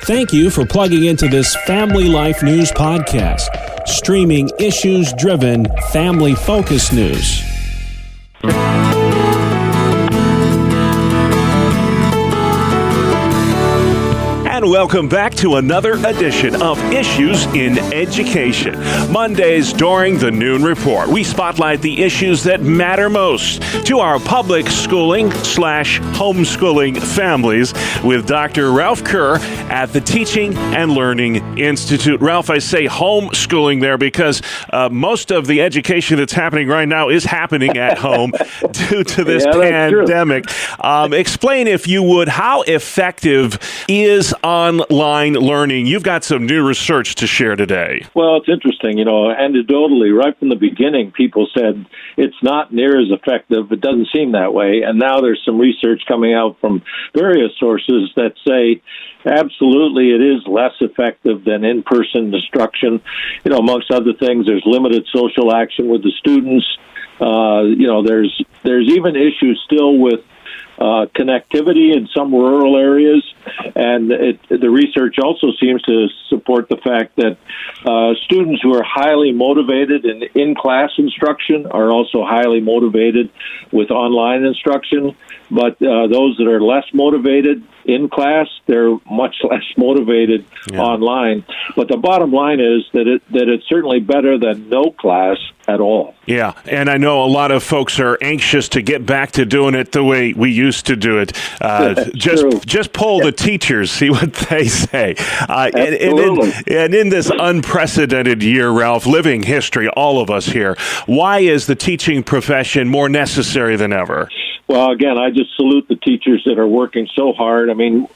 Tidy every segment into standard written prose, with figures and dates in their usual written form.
Thank you for plugging into this Family Life News podcast, streaming issues-driven, family-focused news. And welcome back to another edition of Issues in Education. Mondays during the Noon Report, we spotlight the issues that matter most to our public schooling/homeschooling families with Dr. Ralph Kerr at the Teaching and Learning Institute. Ralph, I say homeschooling there because most of the education that's happening right now is happening at home due to this pandemic. Explain, if you would, how effective is online learning? You've got some new research to share today. Well, it's interesting, anecdotally, right from the beginning, people said it's not near as effective. It doesn't seem that way. And now there's some research coming out from various sources that say absolutely it is less effective than in-person instruction. Amongst other things, there's limited social action with the students. There's even issues still with connectivity in some rural areas, and the research also seems to support the fact that students who are highly motivated in-class instruction are also highly motivated with online instruction, but those that are less motivated in class, they're much less motivated online. But the bottom line is that it's certainly better than no class at all. Yeah, and I know a lot of folks are anxious to get back to doing it the way we used to do it. Just poll the teachers, see what they say. And in this unprecedented year, Ralph, living history, all of us here, why is the teaching profession more necessary than ever? Well, again, I just salute the teachers that are working so hard. I mean,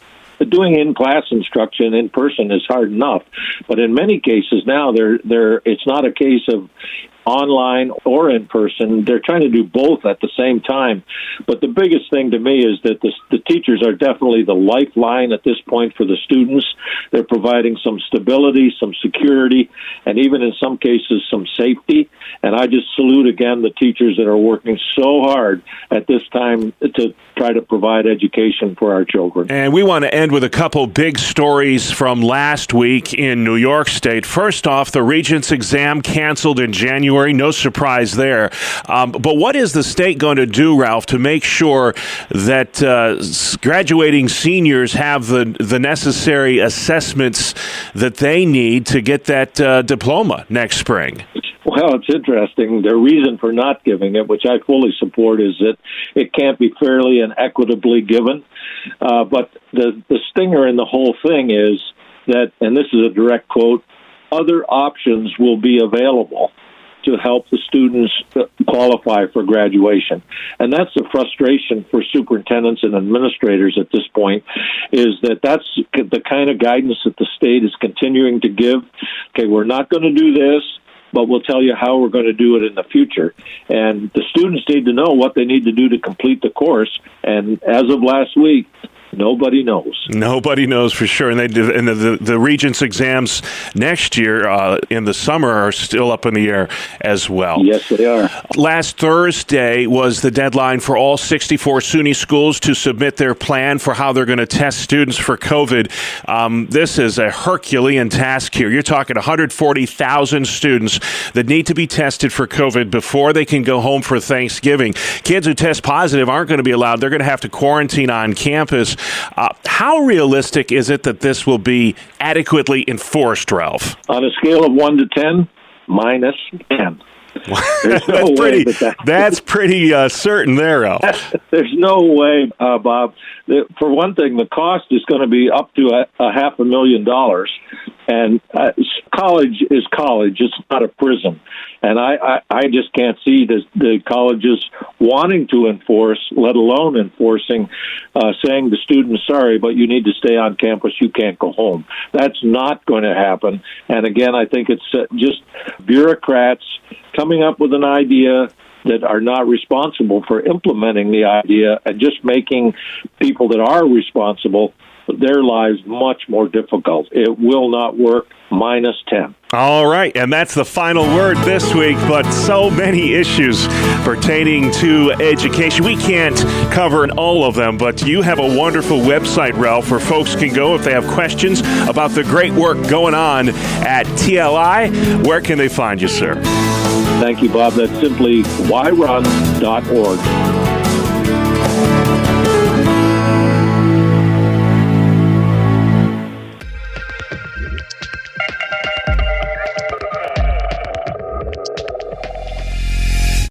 doing in-class instruction in person is hard enough, but in many cases now, it's not a case of online or in person. They're trying to do both at the same time. But the biggest thing to me is that the teachers are definitely the lifeline at this point for the students. They're providing some stability, some security, and even in some cases some safety. And I just salute again the teachers that are working so hard at this time to try to provide education for our children. And we want to end with a couple big stories from last week in New York State. First off, the Regents exam canceled in January. No surprise there. But what is the state going to do, Ralph, to make sure that graduating seniors have the necessary assessments that they need to get that diploma next spring? Well, it's interesting. The reason for not giving it, which I fully support, is that it can't be fairly and equitably given. But the stinger in the whole thing is that, and this is a direct quote, other options will be available to help the students qualify for graduation. And that's the frustration for superintendents and administrators at this point, is that's the kind of guidance that the state is continuing to give. Okay, we're not going to do this, but we'll tell you how we're going to do it in the future. And the students need to know what they need to do to complete the course. And as of last week, nobody knows. Nobody knows for sure. And the Regents exams next year in the summer are still up in the air as well. Yes, they are. Last Thursday was the deadline for all 64 SUNY schools to submit their plan for how they're going to test students for COVID. This is a Herculean task here. You're talking 140,000 students that need to be tested for COVID before they can go home for Thanksgiving. Kids who test positive aren't going to be allowed. They're going to have to quarantine on campus. How realistic is it that this will be adequately enforced, Ralph? On a scale of 1 to 10, minus 10. There's no way that's pretty certain there, Ralph. There's no way, Bob. For one thing, the cost is going to be up to $500,000. And college is college. It's not a prison. And I just can't see the colleges wanting to enforce, let alone enforcing, saying to students, sorry, but you need to stay on campus. You can't go home. That's not going to happen. And again, I think it's just bureaucrats coming up with an idea that are not responsible for implementing the idea and just making people that are responsible their lives much more difficult. It will not work. -10. All right, and that's the final word this week, but so many issues pertaining to education. We can't cover all of them, but you have a wonderful website, Ralph, where folks can go if they have questions about the great work going on at TLI. Where can they find you, sir? Thank you, Bob. That's simply yrun.org.